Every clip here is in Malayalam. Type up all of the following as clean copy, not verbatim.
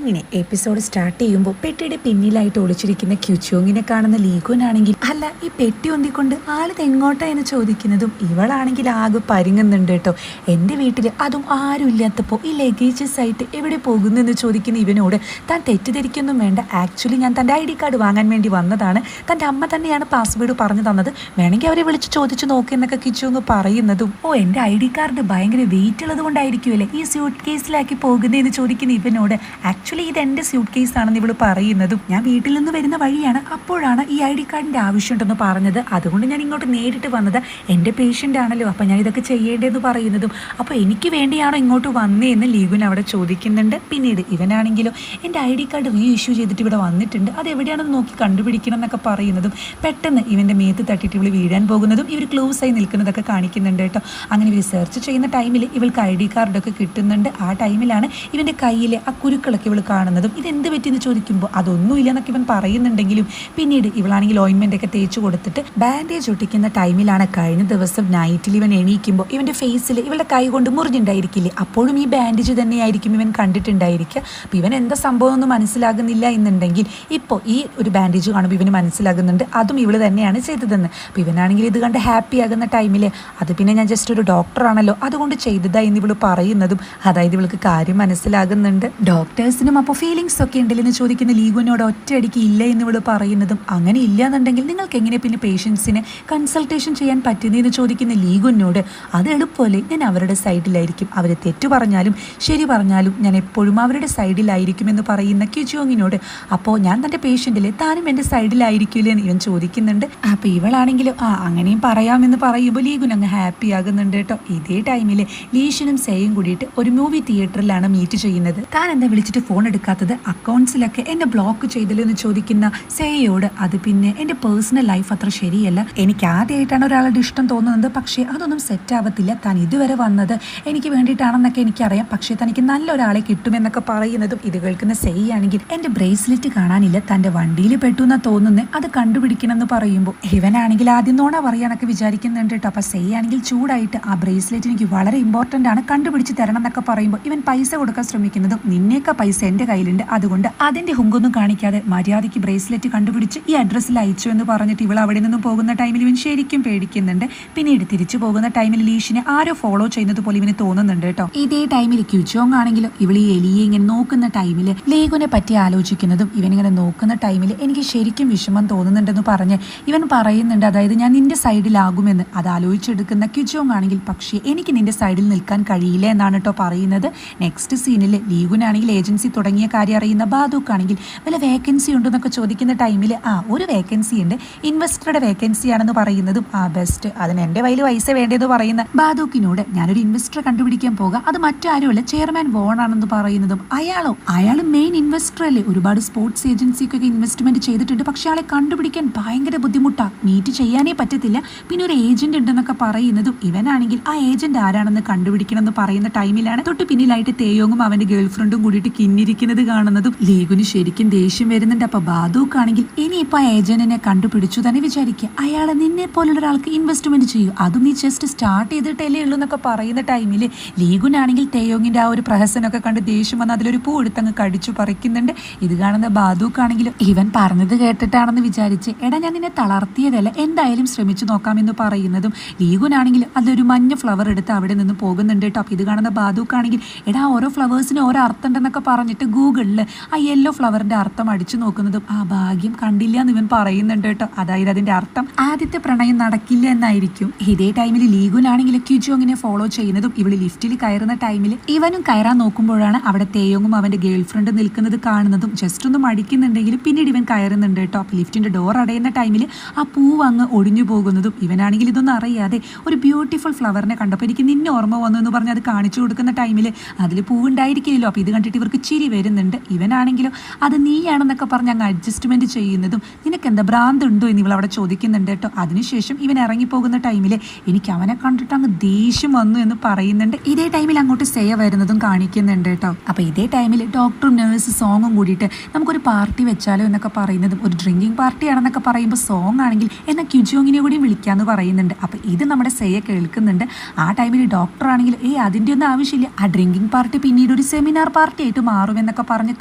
അങ്ങനെ എപ്പിസോഡ് സ്റ്റാർട്ട് ചെയ്യുമ്പോൾ പെട്ടിയുടെ പിന്നിലായിട്ട് ഒളിച്ചിരിക്കുന്ന ക്യുച്ചോങ്ങിനെ കാണുന്ന ലീഗുനാണെങ്കിൽ അല്ല ഈ പെട്ടി ഒന്നിക്കൊണ്ട് ആളിത് എങ്ങോട്ടാ എന്ന് ചോദിക്കുന്നതും ഇവളാണെങ്കിൽ ആകെ പരിങ്ങുന്നുണ്ട് കേട്ടോ. എൻ്റെ വീട്ടിൽ അതും ആരും ഇല്ലാത്തപ്പോൾ ഈ ലഗേജസ് ആയിട്ട് എവിടെ പോകുന്നു എന്ന് ചോദിക്കുന്ന ഇവനോട് താൻ തെറ്റിദ്ധരിക്കൊന്നും വേണ്ട, ആക്ച്വലി ഞാൻ തൻ്റെ ID കാർഡ് വാങ്ങാൻ വേണ്ടി വന്നതാണ്, തൻ്റെ അമ്മ തന്നെയാണ് പാസ്വേഡ് പറഞ്ഞു തന്നത്, വേണമെങ്കിൽ അവരെ വിളിച്ച് ചോദിച്ചു നോക്കിയെന്നൊക്കെ കിച്ചോങ് പറയുന്നതും എൻ്റെ ID കാർഡ് ഭയങ്കര വെയിറ്റ് ഉള്ളത് കൊണ്ടായിരിക്കുമല്ലേ ഈ സ്യൂട്ട് കേസിലാക്കി പോകുന്നതെന്ന് ചോദിക്കുന്ന ഇവനോട് ആക്ച്വലി ഇത് എൻ്റെ സ്യൂട്ട് കേസ് ആണെന്ന് ഇവള് പറയുന്നതും ഞാൻ വീട്ടിൽ നിന്ന് വരുന്ന വഴിയാണ്, അപ്പോഴാണ് ഈ ID കാർഡിൻ്റെ ആവശ്യമുണ്ടെന്ന് പറഞ്ഞത്, അതുകൊണ്ട് ഞാൻ ഇങ്ങോട്ട് നേരിട്ട് വന്നത്, എൻ്റെ പേഷ്യൻ്റ് ആണല്ലോ, അപ്പം ഞാൻ ഇതൊക്കെ ചെയ്യേണ്ടതെന്ന് പറയുന്നതും അപ്പോൾ എനിക്ക് വേണ്ടിയാണോ ഇങ്ങോട്ട് വന്നതെന്ന് ലീഗുൻ അവിടെ ചോദിക്കുന്നുണ്ട്. പിന്നീട് ഇവനാണെങ്കിലും എൻ്റെ ID കാർഡ് റീ ഇഷ്യൂ ചെയ്തിട്ട് ഇവിടെ വന്നിട്ടുണ്ട്, അത് എവിടെയാണെന്ന് നോക്കി കണ്ടുപിടിക്കണം എന്നൊക്കെ പറയുന്നതും പെട്ടെന്ന് ഇവൻ്റെ മേത്ത് തട്ടിയിട്ട് ഇവൾ വീഴാൻ പോകുന്നതും ഇവർ ക്ലോസ് ആയി നിൽക്കുന്നതൊക്കെ കാണിക്കുന്നുണ്ട് കേട്ടോ. അങ്ങനെ ഇവർ സെർച്ച് ചെയ്യുന്ന ടൈമിൽ ഇവൾക്ക് ID കാർഡൊക്കെ കിട്ടുന്നുണ്ട്. ആ ടൈമിലാണ് ഇവൻ്റെ കയ്യിൽ ആ കുരുക്കളൊക്കെ ഇവൾ കാണുന്നതും ഇതെന്ത് പറ്റിയെന്ന് ചോദിക്കുമ്പോൾ അതൊന്നുമില്ല എന്നൊക്കെ ഇവൻ പറയുന്നുണ്ടെങ്കിലും പിന്നീട് ഇവളാണെങ്കിൽ ഓയിൻമെൻ്റ് ഒക്കെ തേച്ച് കൊടുത്തിട്ട് ബാൻഡേജ് ഒട്ടിക്കുന്ന ടൈമിലാണ് കഴിഞ്ഞ ദിവസം നൈറ്റിൽ ഇവൻ എണീക്കുമ്പോൾ ഇവൻ്റെ ഫേസിൽ ഇവളുടെ കൈ കൊണ്ട് മുറിഞ്ഞിട്ടുണ്ടായിരിക്കില്ലേ, അപ്പോഴും ഈ ബാൻഡേജ് തന്നെയായിരിക്കും ഇവൻ കണ്ടിട്ടുണ്ടായിരിക്കുക. അപ്പോൾ ഇവൻ എന്താ സംഭവം ഒന്നും മനസ്സിലാകുന്നില്ല എന്നുണ്ടെങ്കിൽ ഇപ്പോൾ ഈ ഒരു ബാൻഡേജ് കാണുമ്പോൾ ഇവന് മനസ്സിലാകുന്നുണ്ട് അതും ഇവൾ തന്നെയാണ് ചെയ്തതെന്ന്. അപ്പോൾ ഇവനാണെങ്കിൽ ഇത് കണ്ട് ഹാപ്പി ആകുന്ന ടൈമിൽ അത് പിന്നെ ഞാൻ ജസ്റ്റ് ഒരു ഡോക്ടറാണല്ലോ അതുകൊണ്ട് ചെയ്തതാ എന്ന് ഇവൾ പറയുന്നതും അതായത് ഇവൾക്ക് കാര്യം മനസ്സിലാകുന്നുണ്ട്. ഡോക്ടേഴ്സിനും അപ്പോൾ ഫീലിങ്സ് ഒക്കെ ഉണ്ടല്ലെന്ന് ചോദിക്കുന്ന ലീഗുനോട് ഒറ്റയടിക്ക് ഇല്ല എന്ന് ഇവൾ പറയുന്നതും അങ്ങനെ ഇല്ല എന്നുണ്ടെങ്കിൽ നിങ്ങൾക്ക് എങ്ങനെ പിന്നെ പേഷ്യൻസിനെ കൺസൾട്ടേഷൻ ചെയ്യാൻ പറ്റുന്നതെന്ന് ചോദിക്കുന്ന ലീഗുനോട് അത് എളുപ്പമല്ലേ, ഞാൻ അവരുടെ സൈഡിലായിരിക്കും, അവർ തെറ്റു പറഞ്ഞാലും ശരി പറഞ്ഞാലും ഞാൻ എപ്പോഴും അവരുടെ സൈഡിലായിരിക്കും എന്ന് പറയുന്ന ക്യുച്ചോങ്ങിനോട് അപ്പോൾ ഞാൻ തൻ്റെ പേഷ്യൻറ്റിലെ താനും എൻ്റെ സൈഡിലായിരിക്കില്ലേ എന്ന് ഇവൻ ചോദിക്കുന്നുണ്ട്. അപ്പോൾ ഇവളാണെങ്കിലും അങ്ങനെയും പറയാമെന്ന് പറയുമ്പോൾ ലീഗുൻ അങ്ങ് ഹാപ്പി ആകുന്നുണ്ട് കേട്ടോ. ഇതേ ടൈമിൽ ലീഷനും സേയും കൂടിയിട്ട് ഒരു മൂവി തിയേറ്ററിലാണ് മീറ്റ് ചെയ്യുന്നത്. താൻ എന്താ വിളിച്ചിട്ട് ഫോൺ എടുക്കാത്തത്, അക്കൗണ്ട്സിലൊക്കെ എന്നെ ബ്ലോക്ക് ചെയ്തല്ലോ എന്ന് ചോദിക്കുന്ന സേയോട് അത് പിന്നെ എൻ്റെ പേഴ്സണൽ ലൈഫ് അത്ര ശരിയല്ല, എനിക്ക് ആദ്യമായിട്ടാണ് ഒരാളുടെ ഇഷ്ടം തോന്നുന്നത്, പക്ഷേ അതൊന്നും സെറ്റ് ആവത്തില്ല, താൻ ഇതുവരെ വന്നത് എനിക്ക് വേണ്ടിയിട്ടാണെന്നൊക്കെ എനിക്കറിയാം, പക്ഷേ തനിക്ക് നല്ലൊരാളെ കിട്ടുമെന്നൊക്കെ പറയുന്നതും ഇത് കേൾക്കുന്ന സേയാണെങ്കിൽ എൻ്റെ ബ്രേസ്ലെറ്റ് കാണാനില്ല, തൻ്റെ വണ്ടിയിൽ പെട്ടു എന്നാ തോന്നുന്നത്, അത് കണ്ടുപിടിക്കണം എന്ന് പറയുമ്പോൾ ഇവനാണെങ്കിൽ ആദ്യം നോണ പറയാനൊക്കെ വിചാരിക്കുന്നുണ്ട് കേട്ടോ. അപ്പോൾ സേയാണെങ്കിൽ ചൂടായിട്ട് ആ ബ്രേസ്ലെറ്റ് എനിക്ക് വളരെ ഇമ്പോർട്ടൻ്റ് ആണ്, കണ്ടുപിടിച്ച് തരണം എന്നൊക്കെ പറയുമ്പോൾ ഇവൻ പൈസ കൊടുക്കാൻ ശ്രമിക്കുന്നതും നിന്നേക്ക പൈസ എൻ്റെ കയ്യിലുണ്ട്, അതുകൊണ്ട് അതിൻ്റെ ഹുങ്കൊന്നും കാണിക്കാതെ മര്യാദയ്ക്ക് ബ്രേസ്ലെറ്റ് കണ്ടുപിടിച്ച് ഈ അഡ്രസ്സിൽ അയച്ചു എന്ന് പറഞ്ഞിട്ട് ഇവൾ അവിടെ നിന്നും പോകുന്ന ടൈമിൽ ഇവൻ ശരിക്കും പേടിക്കുന്നുണ്ട്. പിന്നീട് തിരിച്ചു പോകുന്ന ടൈമിൽ ലീഷിനെ ആരോ ഫോളോ ചെയ്യുന്നത് പോലെ ഇവന് തോന്നുന്നുണ്ട് കേട്ടോ. ഇതേ ടൈമിൽ ക്യുച്ചോങ് ആണെങ്കിലും ഇവൾ ഈ എലിയെ ഇങ്ങനെ നോക്കുന്ന ടൈമിൽ ലീഗുനെ പറ്റി ആലോചിക്കുന്നതും ഇവനിങ്ങനെ നോക്കുന്ന ടൈമിൽ എനിക്ക് ശരിക്കും വിഷമം തോന്നുന്നുണ്ടെന്ന് പറഞ്ഞ് ഇവൻ പറയുന്നുണ്ട്, അതായത് ഞാൻ നിന്റെ സൈഡിലാകുമെന്ന്. അത് ആലോചിച്ചെടുക്കുന്ന ക്യുച്ചോങ് ആണെങ്കിൽ പക്ഷേ എനിക്ക് നിന്റെ സൈഡിൽ നിൽക്കാൻ കഴിയില്ല എന്നാണ് കേട്ടോ പറയുന്നത്. നെക്സ്റ്റ് സീനിൽ ലീഗുനാണെങ്കിൽ ഏജൻസി തുടങ്ങിയ കാര്യം അറിയുന്ന ബാദുക്കാണെങ്കിൽ വല്ല വേക്കൻസി ഉണ്ടെന്നൊക്കെ ചോദിക്കുന്ന ടൈമിൽ ഒരു വേക്കൻസി ഉണ്ട്, ഇൻവെസ്റ്ററുടെ വേക്കൻസി ആണെന്ന് പറയുന്നതും ബെസ്റ്റ്, അതിന് എൻ്റെ കയ്യിൽ പൈസ വേണ്ടതെന്ന് പറയുന്ന ബാദുക്കിനോട് ഞാനൊരു ഇൻവെസ്റ്ററെ കണ്ടുപിടിക്കാൻ പോകാം, അത് മറ്റാരുമല്ല ചെയർമാൻ വോൺ ആണെന്ന് പറയുന്നതും അയാൾ മെയിൻ ഇൻവെസ്റ്റർ അല്ലേ, ഒരുപാട് സ്പോർട്സ് ഏജൻസിക്കൊക്കെ ഇൻവെസ്റ്റ്മെന്റ് ചെയ്തിട്ടുണ്ട്, പക്ഷെ ആളെ കണ്ടുപിടിക്കാൻ ഭയങ്കര ബുദ്ധിമുട്ടാണ്, മീറ്റ് ചെയ്യാനേ പറ്റത്തില്ല, പിന്നെ ഒരു ഏജന്റ് ഉണ്ടെന്നൊക്കെ പറയുന്നതും ഇവനാണെങ്കിൽ ആ ഏജന്റ് ആരാണെന്ന് കണ്ടുപിടിക്കണം എന്ന് പറയുന്ന ടൈമിലാണ് തൊട്ട് പിന്നിലായിട്ട് തേയോങ്ങും അവന്റെ ഗേൾഫ്രണ്ടും കൂടിയിട്ട് കിന്നിരിക്കുന്നത് കാണുന്നതും ലീഗുന് ശരിക്കും ദേഷ്യം വരുന്നുണ്ട്. അപ്പൊ ബാദുക്കാണെങ്കിൽ ഇനിയിപ്പോ ആ ഏജന്റിനെ കണ്ടുപിടിച്ചു തന്നെ വിചാരിക്കുക, അയാളെ നിന്നെ പോലുള്ള ഒരാൾക്ക് ഇൻവെസ്റ്റ്മെന്റ് ചെയ്യും, അതും നീ ജസ്റ്റ് സ്റ്റാർട്ട് ചെയ്തിട്ടല്ലേ ഉള്ളൂ എന്നൊക്കെ പറയുന്ന ടൈമിൽ ലീഗുനാണെങ്കിൽ തേയോങ്ങിന്റെ ആ ഒരു പ്രഹസനമൊക്കെ കണ്ട് ദേഷ്യം വന്ന് അതിലൊരു പൂ എടുത്തങ്ങ് കടിച്ചു പറിക്കുന്നുണ്ട്. ഇത് കാണുന്ന ബാദുക്കാണെങ്കിലും ഇവൻ പറഞ്ഞത് കേട്ടിട്ടാണെന്ന് വിചാരിച്ച് എടാ ഞാൻ നിന്നെ തളർത്തിയതല്ല, എന്തായാലും ശ്രമിച്ചു നോക്കാമെന്ന് പറയുന്നതും ലീഗുനാണെങ്കിൽ അതിലൊരു മഞ്ഞ ഫ്ലവർ എടുത്ത് അവിടെ നിന്ന് പോകുന്നുണ്ട് കേട്ടോ. അപ്പോൾ ഇത് കാണുന്ന ബാദുക്കാണെങ്കിൽ എടാ ഓരോ ഫ്ലവേഴ്സിന് ഓരോ അർത്ഥം ഉണ്ടെന്നൊക്കെ പറഞ്ഞിട്ട് ഗൂഗിളിൽ ആ യെല്ലോ ഫ്ലവറിന്റെ അർത്ഥം അടിച്ചു നോക്കുന്നതും ഭാഗ്യം കണ്ടില്ല എന്ന് ഇവൻ പറയുന്നുണ്ട് കേട്ടോ. അതായത് അതിന്റെ അർത്ഥം ആദ്യത്തെ പ്രണയം നടക്കില്ല എന്നായിരിക്കും. ഇതേ ടൈമിൽ ലീഗുനാണെങ്കിൽ ക്യുച്ചോങ്ങിനെ ഫോളോ ചെയ്യുന്നതും ഇവള് ലിഫ്റ്റിൽ കയറുന്ന ടൈമിൽ ഇവനും കയറാൻ നോക്കുമ്പോഴാണ് അവിടെ തേയോങ്ങും അവന്റെ ഗേൾഫ്രണ്ട് നിൽക്കുന്നത് കാണുന്നതും ജസ്റ്റ് ഒന്ന് മടിക്കുന്നുണ്ടെങ്കിലും പിന്നീട് ഇവൻ കയറുന്നുണ്ട് കേട്ടോ. അപ്പോൾ ലിഫ്റ്റിന്റെ ഡോർ അടയുന്ന ടൈമിൽ ആ പൂവ് അങ്ങ് ഒടിഞ്ഞു പോകുന്നതും ഇവനാണെങ്കിൽ ഇതൊന്നും അറിയാതെ ഒരു ബ്യൂട്ടിഫുൾ ഫ്ലവറിനെ കണ്ടപ്പോൾ എനിക്ക് നിന്നെ ഓർമ്മ വന്നു എന്ന് പറഞ്ഞ് അത് കാണിച്ചു കൊടുക്കുന്ന ടൈമിൽ അതിൽ പൂവുണ്ടായിരിക്കില്ലല്ലോ. അപ്പോൾ ഇത് കണ്ടിട്ട് ഇവർക്ക് ചിരി വരുന്നുണ്ട്. ഇവനാണെങ്കിലും അത് നീയാണെന്നൊക്കെ പറഞ്ഞ് അങ്ങ് അഡ്ജസ്റ്റ്മെന്റ് ചെയ്യുന്നതും നിനക്ക് എന്താ ഭ്രാന്ത് ഉണ്ടോ എന്ന് ഇവൾ അവിടെ ചോദിക്കുന്നുണ്ട് കേട്ടോ. അതിനുശേഷം ഇവൻ ഇറങ്ങിപ്പോകുന്ന ടൈമിൽ എനിക്ക് അവനെ കണ്ടിട്ട് അങ്ങ് ദേഷ്യം വന്നു എന്ന് പറയുന്നുണ്ട്. ഇതേ ടൈമിൽ അങ്ങോട്ട് സേയ വരുന്നതും കാണിക്കുന്നുണ്ട് കേട്ടോ. അപ്പോൾ ഇതേ ടൈമിൽ ഡോക്ടറും നേഴ്സ് സോങ്ങും കൂടിയിട്ട് നമുക്കൊരു പാർട്ടി വെച്ചാലോ എന്നൊക്കെ പറയുന്നതും ഒരു ഡ്രിങ്കിങ് പാർട്ടി ആണെന്നൊക്കെ പറയുമ്പോൾ സോങ് ആണെങ്കിൽ എന്നാൽ ക്യുജോങ്ങിനെ കൂടി വിളിക്കാമെന്ന് പറയുന്നുണ്ട്. അപ്പോൾ ഇത് നമ്മുടെ സേയ കേൾക്കുന്നുണ്ട്. ആ ടൈമിൽ ഡോക്ടർ ആണെങ്കിൽ അതിൻ്റെ ഒന്നും ആവശ്യമില്ല, ആ ഡ്രിങ്കിങ് പാർട്ടി പിന്നീട് ഒരു സെമിനാർ പാർട്ടി ആയിട്ട് മാറും മാറുമെന്നൊക്കെ പറഞ്ഞ്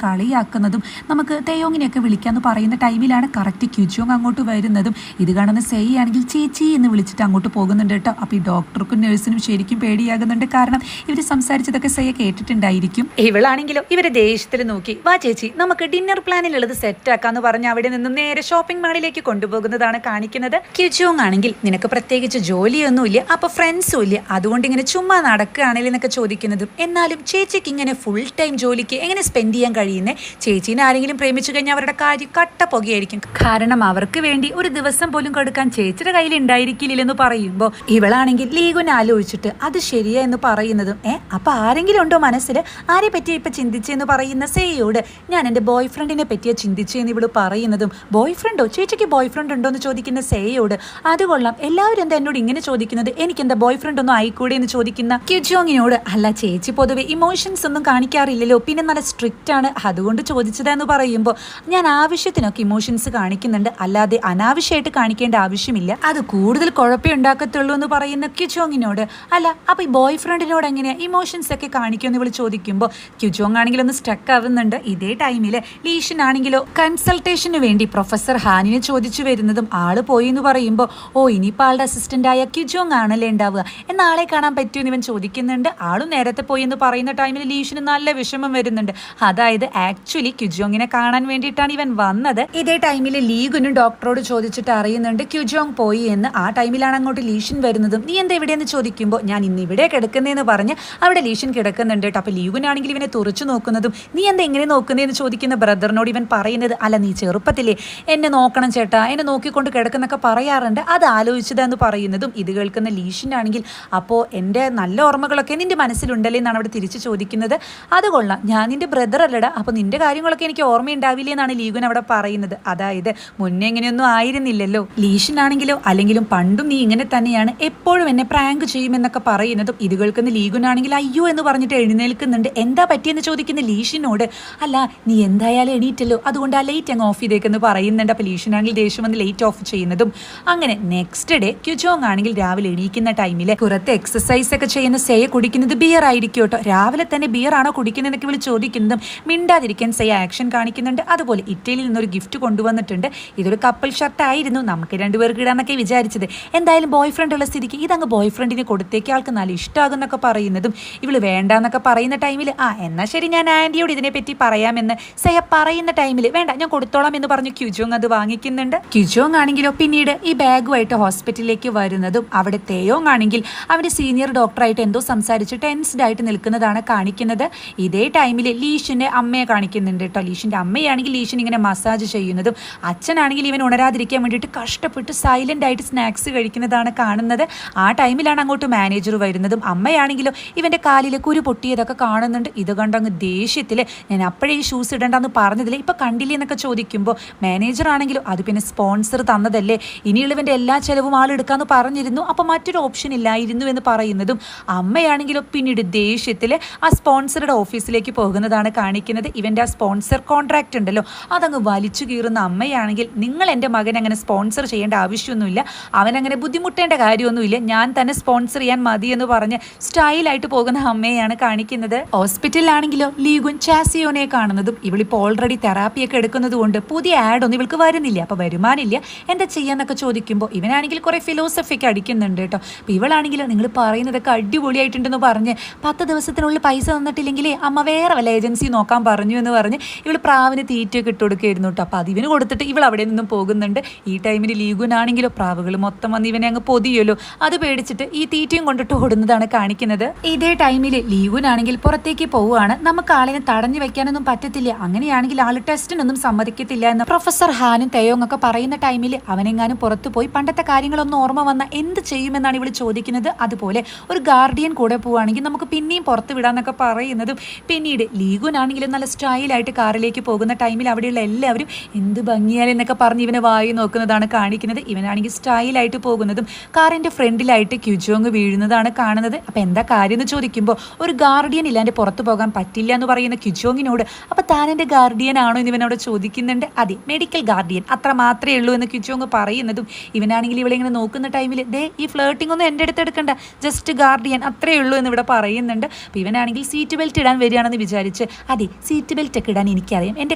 കളിയാക്കുന്നതും നമുക്ക് തെയോങ്ങിനെയൊക്കെ വിളിക്കാമെന്ന് പറയുന്ന ടൈമിലാണ് കറക്റ്റ് ക്യുജോങ് അങ്ങോട്ട് വരുന്നതും ഇത് കാണുന്ന സെയി ആണെങ്കിൽ ചേച്ചി എന്ന് വിളിച്ചിട്ട് അങ്ങോട്ട് പോകുന്നുണ്ട് കേട്ടോ. അപ്പോൾ ഈ ഡോക്ടർക്കും നഴ്സിനും ശരിക്കും പേടിയാകുന്നുണ്ട്. കാരണം ഇവർ സംസാരിച്ചതൊക്കെ സെയ്യ കേട്ടിട്ടുണ്ടായിരിക്കും. ഇവളാണെങ്കിലോ ഇവരെ ദേഷ്യത്തിൽ നോക്കി വാ ചേച്ചി നമുക്ക് ഡിന്നർ പ്ലാനിലുള്ളത് സെറ്റ് ആക്കാന്ന് പറഞ്ഞ് അവിടെ നിന്ന് നേരെ ഷോപ്പിംഗ് മാളിലേക്ക് കൊണ്ടുപോകുന്നതാണ് കാണിക്കുന്നത്. ക്യുജോങ് ആണെങ്കിൽ നിനക്ക് പ്രത്യേകിച്ച് ജോലിയൊന്നുമില്ല, അപ്പൊ ഫ്രണ്ട്സും ഇല്ല, അതുകൊണ്ട് ഇങ്ങനെ ചുമ്മാ നടക്കുകയാണെങ്കിൽ എന്നൊക്കെ ചോദിക്കുന്നതും എന്നാലും ചേച്ചിക്ക് ഇങ്ങനെ ഫുൾ ടൈം ജോലിക്ക് എങ്ങനെ സ്പെൻഡ് ചെയ്യാൻ കഴിയുന്നേ? ചേച്ചീനെ ആരെങ്കിലും പ്രേമിച്ചു കഴിഞ്ഞാൽ അവരുടെ കാര്യം കട്ട പുകയായിരിക്കും. കാരണം അവർക്ക് വേണ്ടി ഒരു ദിവസം പോലും കൊടുക്കാൻ ചേച്ചിയുടെ കയ്യിൽ ഉണ്ടായിരിക്കില്ലെന്ന് പറയുമ്പോൾ ഇവളാണെങ്കിൽ ലീഗുനെ ആലോചിച്ചിട്ട് അത് ശരിയാ എന്ന് പറയുന്നതും അപ്പൊ ആരെങ്കിലും ഉണ്ടോ മനസ്സിൽ? ആരെ പറ്റിയാ ഇപ്പൊ ചിന്തിച്ചെന്ന് പറയുന്ന സെയ്യോട് ഞാൻ എൻ്റെ ബോയ് ഫ്രണ്ടിനെ പറ്റിയാ ചിന്തിച്ചെന്ന് ഇവള് പറയുന്നതും ബോയ് ഫ്രണ്ടോ, ചേച്ചിക്ക് ബോയ് ഫ്രണ്ട് ഉണ്ടോ എന്ന് ചോദിക്കുന്ന സെയ്യോട് അത് കൊള്ളാം, എല്ലാവരും എന്താ എന്നോട് ഇങ്ങനെ ചോദിക്കുന്നത്, എനിക്ക് എന്താ ബോയ് ഫ്രണ്ട് ഒന്നും ആയിക്കൂടെ എന്ന് ചോദിക്കുന്ന ക്യുജോങ്ങിനോട് അല്ല ചേച്ചി പൊതുവെ ഇമോഷൻസ് ഒന്നും കാണിക്കാറില്ലല്ലോ, പിന്നെ നല്ല സ്ട്രിക്റ്റ് ആണ്, അതുകൊണ്ട് ചോദിച്ചതെന്ന് പറയുമ്പോൾ ഞാൻ ആവശ്യത്തിനൊക്കെ ഇമോഷൻസ് കാണിക്കുന്നുണ്ട്, അല്ലാതെ അനാവശ്യമായിട്ട് കാണിക്കേണ്ട ആവശ്യമില്ല, അത് കൂടുതൽ കുഴപ്പമുണ്ടാക്കത്തുള്ളൂ എന്ന് പറയുന്ന ക്യുജോങ്ങിനോട് അല്ല അപ്പൊ ഈ ബോയ് ഫ്രണ്ടിനോട് എങ്ങനെയാ ഇമോഷൻസ് ഒക്കെ കാണിക്കുമെന്ന് ഇവള് ചോദിക്കുമ്പോൾ ക്യുജോങ് ആണെങ്കിൽ ഒന്ന് സ്റ്റക്ക് ആവുന്നുണ്ട്. ഇതേ ടൈമില് ലീഷൻ ആണെങ്കിലോ കൺസൾട്ടേഷന് വേണ്ടി പ്രൊഫസർ ഹാനിനെ ചോദിച്ചു വരുന്നതും ആള് പോയി എന്ന് പറയുമ്പോൾ ഓ ഇനിയിപ്പോൾ ആളുടെ അസിസ്റ്റന്റ് ആയ ക്യുജോങ് ആണല്ലേ ഉണ്ടാവുക, എന്നാളെ കാണാൻ പറ്റുമെന്ന് ഇവൻ ചോദിക്കുന്നുണ്ട്. ആളും നേരത്തെ പോയി എന്ന് പറയുന്ന ടൈമിൽ ലീഷന് നല്ല വിഷമം വരുന്നുണ്ട്. അതായത് ആക്ച്വലി ക്യുജോങ്ങിനെ കാണാൻ വേണ്ടിയിട്ടാണ് ഇവൻ വന്നത്. ഇതേ ടൈമിൽ ലീഗുനും ഡോക്ടറോട് ചോദിച്ചിട്ട് അറിയുന്നുണ്ട് ക്യുജോങ് പോയി എന്ന്. ആ ടൈമിലാണ് അങ്ങോട്ട് ലീഷൻ വരുന്നതും നീ എന്താ എവിടെയെന്ന് ചോദിക്കുമ്പോൾ ഞാൻ ഇന്ന് ഇവിടെ കിടക്കുന്നതെന്ന് പറഞ്ഞ് അവിടെ ലീഷൻ കിടക്കുന്നുണ്ട് കേട്ടോ. അപ്പോൾ ലീഗുനാണെങ്കിൽ ഇവനെ തുറച്ചു നോക്കുന്നതും നീ എന്താ എങ്ങനെ നോക്കുന്നതെന്ന് ചോദിക്കുന്ന ബ്രദറിനോട് ഇവൻ പറയുന്നത് അല്ല നീ ചെറുപ്പത്തിലേ എന്നെ നോക്കണം ചേട്ടാ, എന്നെ നോക്കിക്കൊണ്ട് കിടക്കുന്നൊക്കെ പറയാറുണ്ട്, അത് ആലോചിച്ചതെന്ന് പറയുന്നതും ഇത് കേൾക്കുന്ന ലീഷനാണെങ്കിൽ അപ്പോൾ എൻ്റെ നല്ല ഓർമ്മകളൊക്കെ നിൻ്റെ മനസ്സിലുണ്ടല്ലേ എന്നാണ് അവിടെ തിരിച്ച് ചോദിക്കുന്നത്. അത് കൊള്ളാം, ഞാൻ നിൻ്റെ ബ്രദർ അല്ലടാ, അപ്പോൾ നിൻ്റെ കാര്യങ്ങളൊക്കെ എനിക്ക് ഓർമ്മയുണ്ടാവില്ലേ എന്നാണ് ലീഗുൻ അവിടെ പറയുന്നത്. അതായത് മുന്നേ എങ്ങനെയൊന്നും ആയിരുന്നില്ലല്ലോ. ലീഷനാണെങ്കിലോ അല്ലെങ്കിലും പണ്ടും നീ ഇങ്ങനെ തന്നെയാണ്, എപ്പോഴും എന്നെ പ്രാങ്ക് ചെയ്യുമെന്നൊക്കെ പറയുന്നതും ഇത് കേൾക്കുന്ന ലീഗുനാണെങ്കിൽ അയ്യോ എന്ന് പറഞ്ഞിട്ട് എഴുന്നേൽക്കുന്നുണ്ട്. എന്താ പറ്റിയെന്ന് ചോദിക്കുന്ന ലീഷിനോട് അല്ല നീ എന്തായാലും എണീറ്റല്ലോ, അതുകൊണ്ട് ആ ലൈറ്റ് അങ്ങ് ഓഫ് ചെയ്തേക്കെന്ന് പറയുന്നുണ്ട്. അപ്പോൾ ലീഷനാണെങ്കിൽ ദേഷ്യം വന്ന് ലൈറ്റ് ഓഫ് ചെയ്യുന്നതും അങ്ങനെ നെക്സ്റ്റ് ഡേ ക്യുജോങ് ആണെങ്കിൽ രാവിലെ എണീക്കുന്ന ടൈമിൽ പുറത്ത് എക്സസൈസ് ഒക്കെ ചെയ്യുന്ന സെയ കുടിക്കുന്നത് ബിയർ ആയിരിക്കും കേട്ടോ. രാവിലെ തന്നെ ബിയർ ആണോ കുടിക്കുന്നതെന്നൊക്കെ വിളിച്ച് ചോദിക്കുന്നതും മിണ്ടാതിരിക്കാൻ സെയ ആക്ഷൻ കാണിക്കുന്നുണ്ട്. അതുപോലെ ഇറ്റലിയിൽ നിന്നൊരു ഗിഫ്റ്റ് കൊണ്ടുവന്നിട്ടുണ്ട്, ഇതൊരു കപ്പിൾ ഷർട്ട് ആയിരുന്നു, നമുക്ക് രണ്ടുപേർക്ക് ഇടാന്നൊക്കെ വിചാരിച്ചത്, എന്തായാലും ബോയ് ഫ്രണ്ട് ഉള്ള സ്ഥിതിക്ക് ഇതങ്ങ് ബോയ് ഫ്രണ്ടിന് കൊടുത്തേക്ക് ആൾക്ക് നല്ല ഇഷ്ടമാകുന്നൊക്കെ പറയുന്നതും ഇവള് വേണ്ടാന്നൊക്കെ പറയുന്ന ടൈമിൽ എന്നാ ശരി ഞാൻ ആൻറ്റിയോട് ഇതിനെപ്പറ്റി പറയാമെന്ന് സെയ പറയുന്ന ടൈമിൽ വേണ്ട ഞാൻ കൊടുത്തോളാം എന്ന് പറഞ്ഞു ക്യുജോങ് അത് വാങ്ങിക്കുന്നുണ്ട്. ക്യുജോങ് ആണെങ്കിലോ പിന്നീട് ഈ ബാഗുമായിട്ട് ഹോസ്പിറ്റലിലേക്ക് വരുന്നതും അവിടെ തെയോങ് ആണെങ്കിൽ അവന്റെ സീനിയർ ഡോക്ടറായിട്ട് എന്തോ സംസാരിച്ച് ടെൻസ്ഡ് ആയിട്ട് നിൽക്കുന്നതാണ് കാണിക്കുന്നത്. ഇതേ ടൈമിൽ ലീഷിന്റെ അമ്മയെ കാണിക്കുന്നുണ്ട് കേട്ടോ. ലീഷിന്റെ അമ്മയാണെങ്കിൽ ലീഷൻ ഇങ്ങനെ മസാജ് ചെയ്യുന്നതും അച്ഛനാണെങ്കിൽ ഇവൻ ഉണരാതിരിക്കാൻ വേണ്ടിയിട്ട് കഷ്ടപ്പെട്ട് സൈലന്റ് ആയിട്ട് സ്നാക്സ് കഴിക്കുന്നതാണ് കാണുന്നത്. ആ ടൈമിലാണ് അങ്ങോട്ട് മാനേജർ വരുന്നതും അമ്മയാണെങ്കിലോ ഇവന്റെ കാലിൽ കുരു പൊട്ടിയതൊക്കെ കാണുന്നുണ്ട്. ഇത് കണ്ടങ്ങ് ദേഷ്യത്തിൽ ഞാൻ അപ്പോഴേ ഈ ഷൂസ് ഇടണ്ടെന്ന് പറഞ്ഞതില്ലേ ഇപ്പൊ കണ്ടില്ലേ എന്നൊക്കെ ചോദിക്കുമ്പോൾ മാനേജർ ആണെങ്കിലും അത് പിന്നെ സ്പോൺസർ തന്നതല്ലേ, ഇനിയുള്ളവന്റെ എല്ലാ ചെലവും ആളെടുക്കാന്ന് പറഞ്ഞിരുന്നു, അപ്പൊ മറ്റൊരു ഓപ്ഷൻ ഇല്ലായിരുന്നു എന്ന് പറയുന്നതും അമ്മയാണെങ്കിലും പിന്നീട് ദേഷ്യത്തിൽ ആ സ്പോൺസറുടെ ഓഫീസിലേക്ക് പോകുന്നതാണ് കാണിക്കുന്നത്. ഇവന്റെ ആ സ്പോൺസർ കോൺട്രാക്ട് ഉണ്ടല്ലോ അതങ്ങ് വലിച്ചു കീറുന്ന അമ്മയാണെങ്കിൽ നിങ്ങൾ എൻ്റെ മകൻ അങ്ങനെ സ്പോൺസർ ചെയ്യേണ്ട ആവശ്യമൊന്നുമില്ല, അവനങ്ങനെ ബുദ്ധിമുട്ടേണ്ട കാര്യമൊന്നുമില്ല, ഞാൻ തന്നെ സ്പോൺസർ ചെയ്യാൻ മതി എന്ന് പറഞ്ഞ് സ്റ്റൈലായിട്ട് പോകുന്ന അമ്മയാണ് കാണിക്കുന്നത്. ഹോസ്പിറ്റലിലാണെങ്കിലോ ലീഗുൻ ചാസിയോനെ കാണുന്നതും ഇവളിപ്പോൾ ഓൾറെഡി തെറാപ്പിയൊക്കെ എടുക്കുന്നത് കൊണ്ട് പുതിയ ആഡ് ഒന്നും ഇവൾക്ക് വരുന്നില്ല, അപ്പോൾ വരുമാനമില്ല, എന്താ ചെയ്യാന്നൊക്കെ ചോദിക്കുമ്പോൾ ഇവനാണെങ്കിൽ കുറേ ഫിലോസഫിക്ക് അടിക്കുന്നുണ്ട് കേട്ടോ. അപ്പോൾ ഇവളാണെങ്കിലോ നിങ്ങൾ പറയുന്നതൊക്കെ അടിപൊളിയായിട്ടുണ്ടെന്ന് പറഞ്ഞ് 10 ദിവസത്തിനുള്ളിൽ പൈസ തന്നിട്ടില്ലെങ്കിലേ അമ്മ വേറെ വല്ല ഏജൻസി നോക്കാൻ പറഞ്ഞു എന്ന് പറഞ്ഞ് ഇവൾ പ്രാവിന് തീറ്റയൊക്കെ ഇട്ട് കൊടുക്കുകയായിരുന്നു കേട്ടോ. അപ്പോൾ അതിന് കൊടുത്തിട്ട് ഇവൾ അവിടെ നിന്നും പോകുന്നുണ്ട്. ഈ ടൈമിൽ ലീഗുനാണെങ്കിലോ പ്രാവുകൾ മൊത്തം വന്ന് ഇവനെ അങ്ങ് പൊതിയല്ലോ, അത് പേടിച്ചിട്ട് ഈ തീറ്റയും കൊണ്ടിട്ട് ഓടുന്നതാണ് കാണിക്കുന്നത്. ഇതേ ടൈമിൽ ലീഗുനാണെങ്കിൽ പുറത്തേക്ക് പോവുകയാണ്, നമുക്ക് ആളിനെ തടഞ്ഞു വെക്കാനൊന്നും പറ്റത്തില്ല, അങ്ങനെയാണെങ്കിൽ ആൾ ടെസ്റ്റിനൊന്നും സമ്മതിക്കത്തില്ല എന്ന് പ്രൊഫസർ ഹാനും തെയോങ് ഒക്കെ പറയുന്ന ടൈമിൽ അവനെങ്ങാനും പുറത്തു പോയി പണ്ടത്തെ കാര്യങ്ങളൊന്നും ഓർമ്മ വന്ന എന്ത് ചെയ്യുമെന്നാണ് ഇവൾ ചോദിക്കുന്നത്. അതുപോലെ ഒരു ഗാർഡിയൻ കൂടെ പോവുകയാണെങ്കിൽ നമുക്ക് പിന്നെയും പുറത്ത് വിടാന്നൊക്കെ പറയുന്നതും പിന്നീട് ലീഗുനാണെങ്കിലും നല്ല സ്റ്റൈലായിട്ട് കാറിലേക്ക് പോകുന്ന ടൈമിൽ അവിടെയുള്ള എല്ലാവരും എന്ത് ഭംഗിയാലെന്നൊക്കെ പറഞ്ഞ് ഇവനെ വായി നോക്കുന്നതാണ് കാണിക്കുന്നത്. ഇവനാണെങ്കിൽ സ്റ്റൈലായിട്ട് പോകുന്നതും കാറിന്റെ ഫ്രണ്ടിലായിട്ട് ക്യുജോങ് വീഴുന്നതാണ് കാണുന്നത്. അപ്പോൾ എന്താ കാര്യം എന്ന് ചോദിക്കുമ്പോൾ ഒരു ഗാർഡിയൻ ഇല്ലാണ്ട് പുറത്തു പോകാൻ പറ്റില്ല എന്ന് പറയുന്ന ക്യുജോങ്ങിനോട് അപ്പോൾ താൻ എൻ്റെ ഗാർഡിയൻ ആണോ എന്ന് ഇവനോട് ചോദിക്കുന്നുണ്ട്. അതെ മെഡിക്കൽ ഗാർഡിയൻ അത്ര മാത്രമേ ഉള്ളൂ എന്ന് ക്യുജോങ് പറയുന്നതും ഇവനാണെങ്കിൽ ഇവളിങ്ങനെ നോക്കുന്ന ടൈമിൽ ദേ ഈ ഫ്ലേട്ടിംഗ് ഒന്നും എൻ്റെ അടുത്ത് എടുക്കണ്ട, ജസ്റ്റ് ഗാർഡിയൻ അത്രേ ഉള്ളൂ എന്ന് ഇവിടെ പറയുന്നുണ്ട്. അപ്പോൾ ഇവനാണെങ്കിൽ സീറ്റ് ബെൽറ്റ് ഇടാൻ വരികയാണെന്ന് വിചാരിച്ചു ചോദിച്ച് അതെ സീറ്റ് ബെൽറ്റ് ഒക്കെ ഇടാൻ എനിക്കറിയാം, എൻ്റെ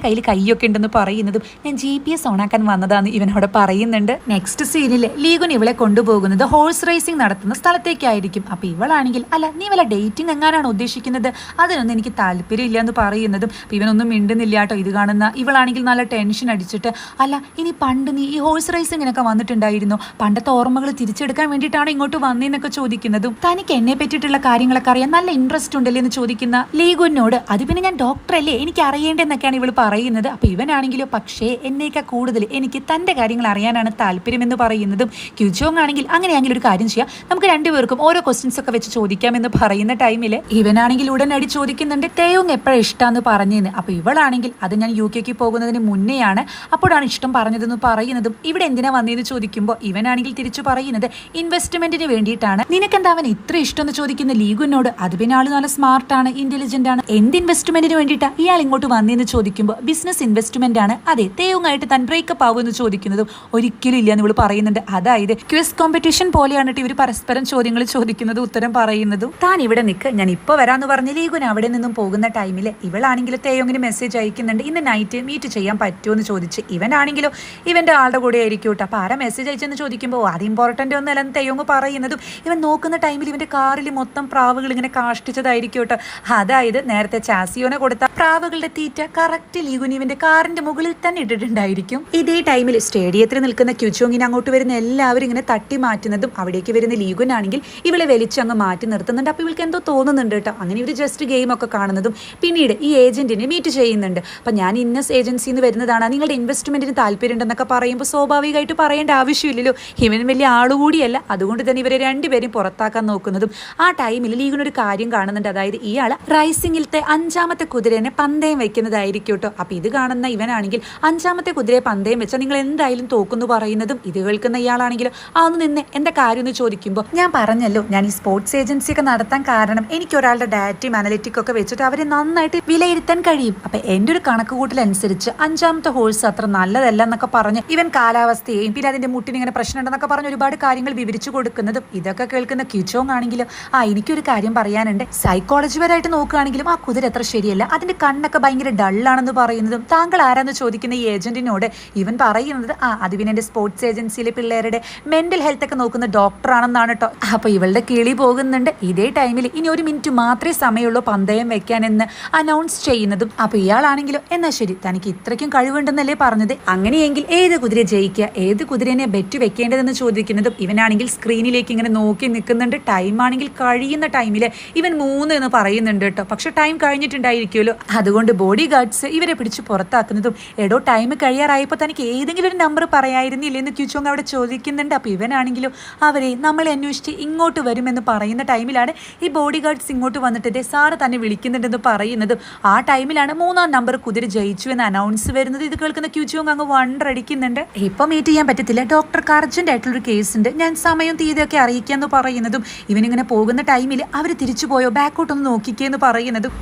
കയ്യിൽ കൈയൊക്കെ ഉണ്ടെന്ന് പറയുന്നതും ഞാൻ GPS ഓണാക്കാൻ വന്നതാന്ന് ഇവൻ അവിടെ പറയുന്നുണ്ട്. നെക്സ്റ്റ് സീനിൽ ലീഗുൻ ഇവളെ കൊണ്ടുപോകുന്നത് ഹോഴ്സ് റേസിംഗ് നടത്തുന്ന സ്ഥലത്തേക്കായിരിക്കും. അപ്പൊ ഇവളാണെങ്കിൽ അല്ല നീ വല്ല ഡേറ്റിംഗ് എങ്ങാനാണ് ഉദ്ദേശിക്കുന്നത്, അതിനൊന്നും എനിക്ക് താല്പര്യമില്ല എന്ന് പറയുന്നതും ഇവനൊന്നും മിണ്ടുന്നില്ല കേട്ടോ. ഇത് കാണുന്ന ഇവളാണെങ്കിൽ നല്ല ടെൻഷൻ അടിച്ചിട്ട് അല്ല ഇനി പണ്ട് നീ ഈ ഹോഴ്സ് റേസിങ്ങിനൊക്കെ വന്നിട്ടുണ്ടായിരുന്നു, പണ്ടത്തെ ഓർമ്മകൾ തിരിച്ചെടുക്കാൻ വേണ്ടിയിട്ടാണ് ഇങ്ങോട്ട് വന്നതെന്നൊക്കെ ചോദിക്കുന്നതും തനിക്ക് എന്നെ പറ്റിയിട്ടുള്ള കാര്യങ്ങളൊക്കെ അറിയാൻ നല്ല ഇൻട്രസ്റ്റ് ഉണ്ടല്ലേ എന്ന് ചോദിക്കുന്ന ലീഗുനോട് അത് പിന്നെ ഞാൻ ഡോക്ടറല്ലേ എനിക്ക് അറിയേണ്ടതെന്നൊക്കെയാണ് ഇവൾ പറയുന്നത്. അപ്പൊ ഇവനാണെങ്കിലോ പക്ഷേ എന്നേക്കാൾ കൂടുതൽ എനിക്ക് തന്റെ കാര്യങ്ങൾ അറിയാനാണ് താല്പര്യം എന്ന് പറയുന്നതും ക്യൂചോങ് ആണെങ്കിൽ അങ്ങനെയാണെങ്കിൽ ഒരു കാര്യം ചെയ്യാം, നമുക്ക് രണ്ടുപേർക്കും ഓരോ ക്വസ്റ്റ്യൻസ് ഒക്കെ വെച്ച് ചോദിക്കാമെന്ന് പറയുന്ന ടൈമിൽ ഇവനാണെങ്കിൽ ഉടനടി ചോദിക്കുന്നുണ്ട് തേയോങ് എപ്പോഴാണ് ഇഷ്ടമെന്ന് പറഞ്ഞതെന്ന്. അപ്പൊ ഇവളാണെങ്കിൽ അത് ഞാൻ UK പോകുന്നതിന് മുന്നെയാണ്, അപ്പോഴാണ് ഇഷ്ടം പറഞ്ഞതെന്ന് പറയുന്നതും ഇവിടെ എന്തിനാ വന്നതെന്ന് ചോദിക്കുമ്പോൾ ഇവനാണെങ്കിൽ തിരിച്ചു പറയുന്നത് ഇൻവെസ്റ്റ്മെന്റിന് വേണ്ടിയിട്ടാണ്. നിനക്കെന്താ അവൻ ഇത്ര ഇഷ്ടം എന്ന് ചോദിക്കുന്ന ലീഗുനോട് അത് പിന്നെ ആള് നല്ല സ്മാർട്ടാണ്, ഇന്റലിജന്റ് ആണ്, എന്ത് ഇൻവെസ്റ്റ്മെന്റിന് വേണ്ടിയിട്ടാ ഇയാൾ ഇങ്ങോട്ട് വന്നതെന്ന് ചോദിക്കുമ്പോൾ ബിസിനസ് ഇൻവെസ്റ്റ്മെന്റ് ആണ്. അതെ തേയോങ്ങായിട്ട് താൻ ബ്രേക്കപ്പ് ആവുമെന്ന് ചോദിക്കുന്നതും ഒരിക്കലും ഇല്ല എന്ന് ഇവള് പറയുന്നുണ്ട്. അതായത് ക്വിസ് കോമ്പറ്റീഷൻ പോലെയാണ് ഇവർ പരസ്പരം ചോദ്യങ്ങൾ ചോദിക്കുന്നത്, ഉത്തരം പറയുന്നതും. താൻ ഇവിടെ നിൽക്ക് ഞാൻ ഇപ്പൊ വരാന്ന് പറഞ്ഞ് ലീഗുൻ അവിടെ നിന്നും പോകുന്ന ടൈമിൽ ഇവളാണെങ്കിൽ തേയോങ്ങിന് മെസ്സേജ് അയക്കുന്നുണ്ട് ഇന്ന് നൈറ്റ് മീറ്റ് ചെയ്യാൻ പറ്റുമോ എന്ന് ചോദിച്ച്. ഇവനാണെങ്കിലോ ഇവന്റെ ആളുടെ കൂടെ ആയിരിക്കും കേട്ടോ. അപ്പൊ ആരാ മെസ്സേജ് അയച്ചെന്ന് ചോദിക്കുമ്പോൾ അത് ഇമ്പോർട്ടന്റ് ഒന്നല്ലെന്ന് തേയോങ് പറയുന്നതും ഇവൻ നോക്കുന്ന ടൈമിൽ ഇവന്റെ കാറിൽ മൊത്തം പ്രാവുകൾ ഇങ്ങനെ കാഷ്ടിച്ചതായിരിക്കും കേട്ടോ. അതായത് നേരത്തെ ചാസിയോനെ കൊടുത്ത പ്രാവുകളുടെ തീറ്റ കറക്റ്റ് ലീഗുൻ ഇവന്റെ കാറിന്റെ മുകളിൽ തന്നെ ഇട്ടിട്ടുണ്ടായിരിക്കും. ഇതേ ടൈമിൽ സ്റ്റേഡിയത്തിൽ നിൽക്കുന്ന ക്യൂചോങ്ങിന് അങ്ങോട്ട് വരുന്ന എല്ലാവരും ഇങ്ങനെ തട്ടി മാറ്റുന്നതും അവിടേക്ക് വരുന്ന ലീഗുൻ ആണെങ്കിൽ ഇവളെ വലിച്ച് അങ്ങ് മാറ്റി നിർത്തുന്നുണ്ട്. അപ്പൊ ഇവൾക്ക് എന്തോ തോന്നുന്നുണ്ട് കേട്ടോ. അങ്ങനെ ഇവർ ജസ്റ്റ് ഗെയിം ഒക്കെ കാണുന്നതും പിന്നീട് ഈ ഏജന്റിനെ മീറ്റ് ചെയ്യുന്നുണ്ട്. അപ്പൊ ഞാൻ ഇന്നസ് ഏജൻസിയിൽ നിന്ന് വരുന്നതാണ്, നിങ്ങളുടെ ഇൻവെസ്റ്റ്മെന്റിന് താല്പര്യം ഉണ്ടെന്നൊക്കെ പറയുമ്പോൾ സ്വാഭാവികമായിട്ട് പറയേണ്ട ആവശ്യമില്ലല്ലോ, ഇവൻ വലിയ ആളുകൂടിയല്ല, അതുകൊണ്ട് തന്നെ ഇവരെ രണ്ടുപേരും പുറത്താക്കാൻ നോക്കുന്നതും. ആ ടൈമിൽ ലീഗിനൊരു കാര്യം കാണുന്നുണ്ട്, അതായത് ഇയാൾ റൈസിംഗിലത്തെ 5ാമത്തെ കുതിരനെ പന്തയം വെക്കുന്നതായിരിക്കും കേട്ടോ. അപ്പൊ ഇത് കാണുന്ന ഇവനാണെങ്കിൽ 5ാമത്തെ കുതിരയെ പന്തയം വെച്ചാൽ നിങ്ങൾ എന്തായാലും തോക്കുന്നു പറയുന്നതും ഇത് കേൾക്കുന്ന ഇയാളാണെങ്കിലും ആ ഒന്ന് നിന്ന് എന്താ കാര്യം എന്ന് ചോദിക്കുമ്പോൾ ഞാൻ പറഞ്ഞല്ലോ ഞാൻ ഈ സ്പോർട്സ് ഏജൻസി ഒക്കെ നടത്താൻ കാരണം എനിക്ക് ഒരാളുടെ ഡാറ്റയും അനലിറ്റിക് ഒക്കെ വെച്ചിട്ട് അവരെ നന്നായിട്ട് വിലയിരുത്താൻ കഴിയും. അപ്പൊ എന്റെ ഒരു കണക്കുകൂട്ടലനുസരിച്ച് 5ാമത്തെ ഹോഴ്സ് അത്ര നല്ലതല്ല എന്നൊക്കെ പറഞ്ഞ് ഇവൻ കാലാവസ്ഥയെയും പിന്നെ അതിന്റെ മുട്ടിന് ഇങ്ങനെ പ്രശ്നം ഉണ്ടെന്നൊക്കെ പറഞ്ഞ് ഒരുപാട് കാര്യങ്ങൾ വിവരിച്ചു കൊടുക്കുന്നതും ഇതൊക്കെ കേൾക്കുന്ന ക്യൂചോങ് ആണെങ്കിലും എനിക്കൊരു കാര്യം പറയാനുണ്ട്, സൈക്കോളജി പരമായിട്ട് നോക്കുകയാണെങ്കിലും ആ കുതിര അത്ര ശരിയല്ല, അതിന്റെ കണ്ണൊക്കെ ഭയങ്കര ഡള്ളാണെന്ന് പറയുന്നതും താങ്കൾ ആരാന്ന് ചോദിക്കുന്ന ഈ ഏജന്റിനോട് ഇവൻ പറയുന്നത് അത് പിന്നെ എന്റെ സ്പോർട്സ് ഏജൻസിയിലെ പിള്ളേരുടെ മെന്റൽ ഹെൽത്ത് ഒക്കെ നോക്കുന്ന ഡോക്ടർ ആണെന്നാണ് കേട്ടോ. അപ്പൊ ഇവളുടെ കിളി പോകുന്നുണ്ട്. ഇതേ ടൈമിൽ ഇനി 1 മിനിറ്റ് മാത്രമേ സമയമുള്ളൂ പന്തയം വെക്കാനെന്ന് അനൗൺസ് ചെയ്യുന്നതും അപ്പൊ ഇയാളാണെങ്കിലും എന്നാ ശരി തനിക്ക് ഇത്രയ്ക്കും കഴിവുണ്ടെന്നല്ലേ പറഞ്ഞത്, അങ്ങനെയെങ്കിൽ ഏത് കുതിര ജയിക്കുക, ഏത് കുതിരനെ ബെറ്റ് വെക്കേണ്ടതെന്ന് ചോദിക്കുന്നതും ഇവനാണെങ്കിൽ സ്ക്രീനിലേക്ക് ഇങ്ങനെ നോക്കി നിൽക്കുന്നുണ്ട്. ടൈം ആണെങ്കിൽ കഴിയുന്ന ടൈമില് ഇവൻ 3 എന്ന് പറയുന്നുണ്ട് കേട്ടോ. പക്ഷെ ടൈം കഴിഞ്ഞിട്ടുണ്ടായിരിക്കുമല്ലോ, അതുകൊണ്ട് ബോഡി ഗാർഡ്സ് ഇവരെ പിടിച്ച് പുറത്താക്കുന്നതും എടോ ടൈം കഴിയാറായപ്പോൾ തനിക്ക് ഏതെങ്കിലും ഒരു നമ്പർ പറയായിരുന്നില്ലേ എന്ന് ക്യൂചോങ് അവിടെ ചോദിക്കുന്നുണ്ട്. അപ്പൊ ഇവനാണെങ്കിലും അവരെ നമ്മളെ അന്വേഷിച്ച് ഇങ്ങോട്ട് വരുമെന്ന് പറയുന്ന ടൈമിലാണ് ഈ ബോഡി ഗാർഡ്സ് ഇങ്ങോട്ട് വന്നിട്ട് സാറ് തന്നെ വിളിക്കുന്നുണ്ടെന്ന് പറയുന്നതും ആ ടൈമിലാണ് 3ാം നമ്പർ കുതിര ജയിച്ചു എന്ന് അനൗൺസ് വരുന്നത്. ഇത് കേൾക്കുന്ന ക്യൂചോങ് അങ്ങ് വണ്ടടിക്കുന്നുണ്ട്. ഇപ്പൊ മീറ്റ് ചെയ്യാൻ പറ്റത്തില്ല, ഡോക്ടർക്ക് അർജന്റ് ആയിട്ടുള്ളൊരു കേസ് ഉണ്ട്, ഞാൻ സമയം തീയതിയൊക്കെ അറിയിക്കാന്ന് പറയുന്നതും ഇവനിങ്ങനെ പോകുന്ന ടൈമിൽ അവർ തിരിച്ചു പോയോ ബാക്കോട്ടൊന്ന് നോക്കിക്കേന്ന് പറയുന്നതും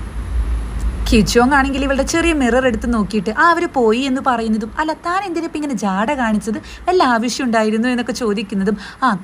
ക്യൂചോങ് ആണെങ്കിൽ ഇവളുടെ ചെറിയ മിറർ എടുത്ത് നോക്കിയിട്ട് അവർ പോയി എന്ന് പറയുന്നതും അല്ല താൻ എന്തിനിപ്പോൾ ഇങ്ങനെ ജാട കാണിച്ചത്, വല്ല ആവശ്യം ഉണ്ടായിരുന്നു എന്നൊക്കെ ചോദിക്കുന്നതും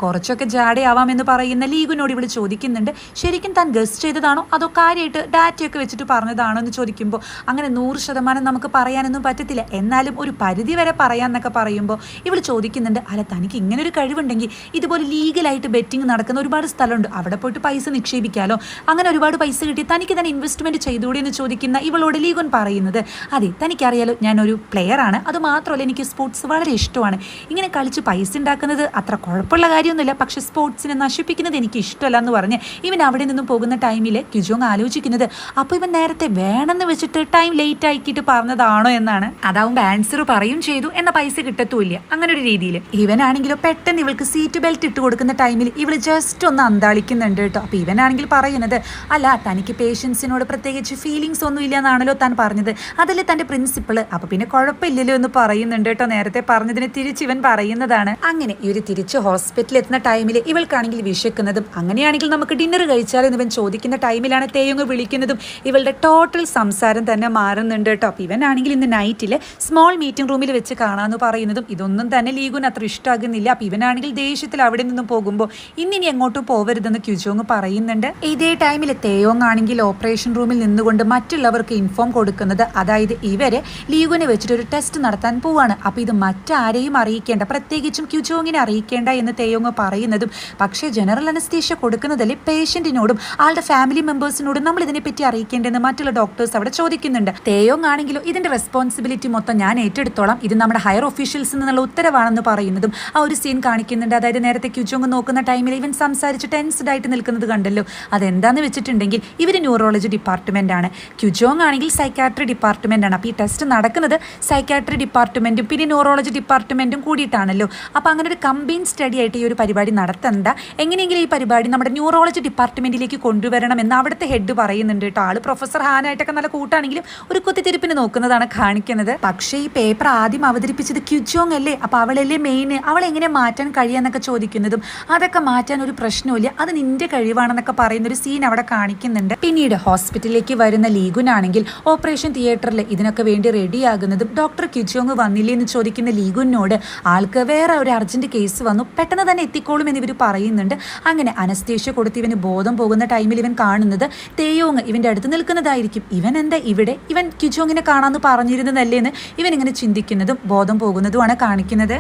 കുറച്ചൊക്കെ ജാടയാവാമെന്ന് പറയുന്ന ലീഗുനോട് ഇവൾ ചോദിക്കുന്നുണ്ട് ശരിക്കും താൻ ഗസ് ചെയ്തതാണോ അതോ കാര്യമായിട്ട് ഡാറ്റയൊക്കെ വെച്ചിട്ട് പറഞ്ഞതാണോ എന്ന് ചോദിക്കുമ്പോൾ അങ്ങനെ 100% നമുക്ക് പറയാനൊന്നും പറ്റത്തില്ല, എന്നാലും ഒരു പരിധി വരെ പറയാമെന്നൊക്കെ പറയുമ്പോൾ ഇവൾ ചോദിക്കുന്നുണ്ട് അല്ല തനിക്ക് ഇങ്ങനെ ഒരു കഴിവുണ്ടെങ്കിൽ ഇതുപോലെ ലീഗലായിട്ട് ബെറ്റിംഗ് നടക്കുന്ന ഒരുപാട് സ്ഥലമുണ്ട്, അവിടെ പോയിട്ട് പൈസ നിക്ഷേപിക്കാമല്ലോ, അങ്ങനെ ഒരുപാട് പൈസ കിട്ടി തനിക്ക് തന്നെ ഇൻവെസ്റ്റ്മെന്റ് ചെയ്തുകൂടി എന്ന് ചോദിക്കുന്ന ഇവളോട് ലീഗുൻ പറയുന്നത് അതെ തനിക്കറിയാലോ ഞാനൊരു പ്ലെയറാണ്, അത് മാത്രമല്ല എനിക്ക് സ്പോർട്സ് വളരെ ഇഷ്ടമാണ്, ഇങ്ങനെ കളിച്ച് പൈസ ഉണ്ടാക്കുന്നത് അത്ര കുഴപ്പമുള്ള കാര്യമൊന്നുമില്ല, പക്ഷെ സ്പോർട്സിനെ നശിപ്പിക്കുന്നത് എനിക്ക് ഇഷ്ടമല്ല എന്ന് പറഞ്ഞ് ഇവൻ അവിടെ നിന്നും പോകുന്ന ടൈമിൽ ക്യൂചോങ് ആലോചിക്കുന്നത് അപ്പോൾ ഇവൻ നേരത്തെ വേണമെന്ന് വെച്ചിട്ട് ടൈം ലേറ്റ് ആക്കിയിട്ട് പറഞ്ഞതാണോ എന്നാണ്. അതാവുമ്പോൾ ആൻസർ പറയും ചെയ്തു എന്ന പൈസ കിട്ടത്തുമില്ല, അങ്ങനെ ഒരു രീതിയിൽ. ഇവനാണെങ്കിലോ പെട്ടെന്ന് ഇവൾക്ക് സീറ്റ് ബെൽറ്റ് ഇട്ട് കൊടുക്കുന്ന ടൈമിൽ ഇവൾ ജസ്റ്റ് ഒന്ന് അന്താളിക്കുന്നുണ്ട് കേട്ടോ. അപ്പോൾ ഇവനാണെങ്കിൽ പറയുന്നത് അല്ല തനിക്ക് പേഷ്യൻസിനോട് പ്രത്യേകിച്ച് ഫീലിങ്സ് ഒന്നും ഇല്ല എന്നാണല്ലോ താൻ പറഞ്ഞത്, അതല്ലേ തന്റെ പ്രിൻസിപ്പിള്, അപ്പൊ പിന്നെ കുഴപ്പമില്ലല്ലോ എന്ന് പറയുന്നുണ്ട് കേട്ടോ. നേരത്തെ പറഞ്ഞതിന് തിരിച്ച് ഇവൻ പറയുന്നതാണ്. അങ്ങനെ ഇവര് തിരിച്ച് ഹോസ്പിറ്റലിൽ എത്തുന്ന ടൈമിൽ ഇവൾക്കാണെങ്കിൽ വിശക്കുന്നതും അങ്ങനെയാണെങ്കിൽ നമുക്ക് ഡിന്നർ കഴിച്ചാലെന്ന് ഇവൻ ചോദിക്കുന്ന ടൈമിലാണ് തേയോങ് വിളിക്കുന്നതും ഇവളുടെ ടോട്ടൽ സംസാരം തന്നെ മാറുന്നുണ്ട് കേട്ടോ. അപ്പൊ ഇവനാണെങ്കിൽ ഇന്ന് നൈറ്റില് സ്മോൾ മീറ്റിംഗ് റൂമിൽ വെച്ച് കാണാമെന്ന് പറയുന്നതും ഇതൊന്നും തന്നെ ലീഗുന് അത്ര ഇഷ്ടമാകുന്നില്ല. അപ്പൊ ഇവനാണെങ്കിൽ ദേഷ്യത്തിൽ അവിടെ നിന്നും പോകുമ്പോൾ ഇന്നിനി എങ്ങോട്ടും പോവരുതെന്ന് ക്യൂചോങ് പറയുന്നുണ്ട്. ഇതേ ടൈമിൽ തേയോങ് ആണെങ്കിൽ ഓപ്പറേഷൻ റൂമിൽ നിന്നുകൊണ്ട് മറ്റുള്ള മറ്റുള്ളവർക്ക് ഇൻഫോം കൊടുക്കുന്നത്, അതായത് ഇവര് ലീഗുവിനെ വെച്ചിട്ട് ഒരു ടെസ്റ്റ് നടത്താൻ പോവാണ്. അപ്പോൾ ഇത് മറ്റാരെയും അറിയിക്കേണ്ട, പ്രത്യേകിച്ചും ക്യുചോങ്ങിനെ അറിയിക്കേണ്ട എന്ന് തേയോങ് പറയുന്നതും, പക്ഷേ ജനറൽ അനസ്തീഷ്യ കൊടുക്കുന്നതല്ലേ പേഷ്യന്റിനോടും ആളുടെ ഫാമിലി മെമ്പേഴ്സിനോടും നമ്മൾ ഇതിനെപ്പറ്റി അറിയിക്കേണ്ടതെന്ന് മറ്റുള്ള ഡോക്ടേഴ്സ് അവിടെ ചോദിക്കുന്നുണ്ട്. തേയോങ് ആണെങ്കിലും ഇതിന്റെ റെസ്പോൺസിബിലിറ്റി മൊത്തം ഞാൻ ഏറ്റെടുത്തോളാം, ഇത് നമ്മുടെ ഹയർ ഒഫീഷ്യൽസിൽ നിന്നുള്ള ഉത്തരവാണെന്ന് പറയുന്നതും ആ ഒരു സീൻ കാണിക്കുന്നുണ്ട്. അതായത് നേരത്തെ ക്യുചോങ് നോക്കുന്ന ടൈമിൽ ഇവൻ സംസാരിച്ച് ടെൻസ്ഡ് ആയിട്ട് നിൽക്കുന്നത് കണ്ടല്ലോ. അതെന്താന്ന് വെച്ചിട്ടുണ്ടെങ്കിൽ ഇവർ ന്യൂറോളജി ഡിപ്പാർട്ട്മെന്റ് ആണ്, ക്യുചോങ് ആണെങ്കിൽ സൈക്കാട്രി ഡിപ്പാർട്ട്മെന്റ് ആണ്. അപ്പോൾ ഈ ടെസ്റ്റ് നടക്കുന്നത് സൈക്കാട്രി ഡിപ്പാർട്ട്മെന്റും പിന്നെ ന്യൂറോളജി ഡിപ്പാർട്ട്മെന്റും കൂടിയിട്ടാണല്ലോ. അപ്പോൾ അങ്ങനെ ഒരു കമ്പൈൻ സ്റ്റഡി ആയിട്ട് ഈ ഒരു പരിപാടി നടത്തേണ്ട, എങ്ങനെയെങ്കിലും ഈ പരിപാടി നമ്മുടെ ന്യൂറോളജി ഡിപ്പാർട്ട്മെന്റിലേക്ക് കൊണ്ടുവരണം എന്ന് അവിടുത്തെ ഹെഡ് പറയുന്നുണ്ട് കേട്ടോ. ആള് പ്രൊഫസർ ഹാനായിട്ടൊക്കെ നല്ല കൂട്ടാണെങ്കിലും ഒരു കുത്തിത്തിരിപ്പിന് നോക്കുന്നതാണ് കാണിക്കുന്നത്. പക്ഷേ ഈ പേപ്പർ ആദ്യം അവതരിപ്പിച്ചത് ക്യുചോങ് അല്ലേ, അപ്പോൾ അവളല്ലേ മെയിൻ, അവളെ എങ്ങനെ മാറ്റാൻ കഴിയാന്നൊക്കെ ചോദിക്കുന്നതും, അതൊക്കെ മാറ്റാൻ ഒരു പ്രശ്നമില്ല, അത് നിന്റെ കഴിവാണെന്നൊക്കെ പറയുന്ന ഒരു സീൻ അവിടെ കാണിക്കുന്നുണ്ട്. പിന്നീട് ഹോസ്പിറ്റലിലേക്ക് വരുന്ന ലീഗുനാണെങ്കിൽ ഓപ്പറേഷൻ തിയേറ്ററിൽ ഇതിനൊക്കെ വേണ്ടി റെഡിയാകുന്നതും ഡോക്ടർ ക്യുചോങ് വന്നില്ലേ എന്ന് ചോദിക്കുന്ന ലീഗുനോട് ആൾക്ക് വേറെ ഒരു അർജന്റ് കേസ് വന്നു, പെട്ടെന്ന് തന്നെ എത്തിക്കോളും എന്ന് ഇവർ പറയുന്നുണ്ട്. അങ്ങനെ അനസ്തേഷ്യ കൊടുത്ത് ഇവന് ബോധം പോകുന്ന ടൈമിൽ ഇവൻ കാണുന്നത് തേയോങ് ഇവന്റെ അടുത്ത് നിൽക്കുന്നതായിരിക്കും. ഇവൻ എന്താ ഇവിടെ, ഇവൻ ക്യുചോങ്ങിനെ കാണാമെന്ന് പറഞ്ഞിരുന്നതല്ലേ എന്ന് ഇവൻ ഇങ്ങനെ ചിന്തിക്കുന്നതും ബോധം പോകുന്നതുമാണ് കാണിക്കുന്നത്.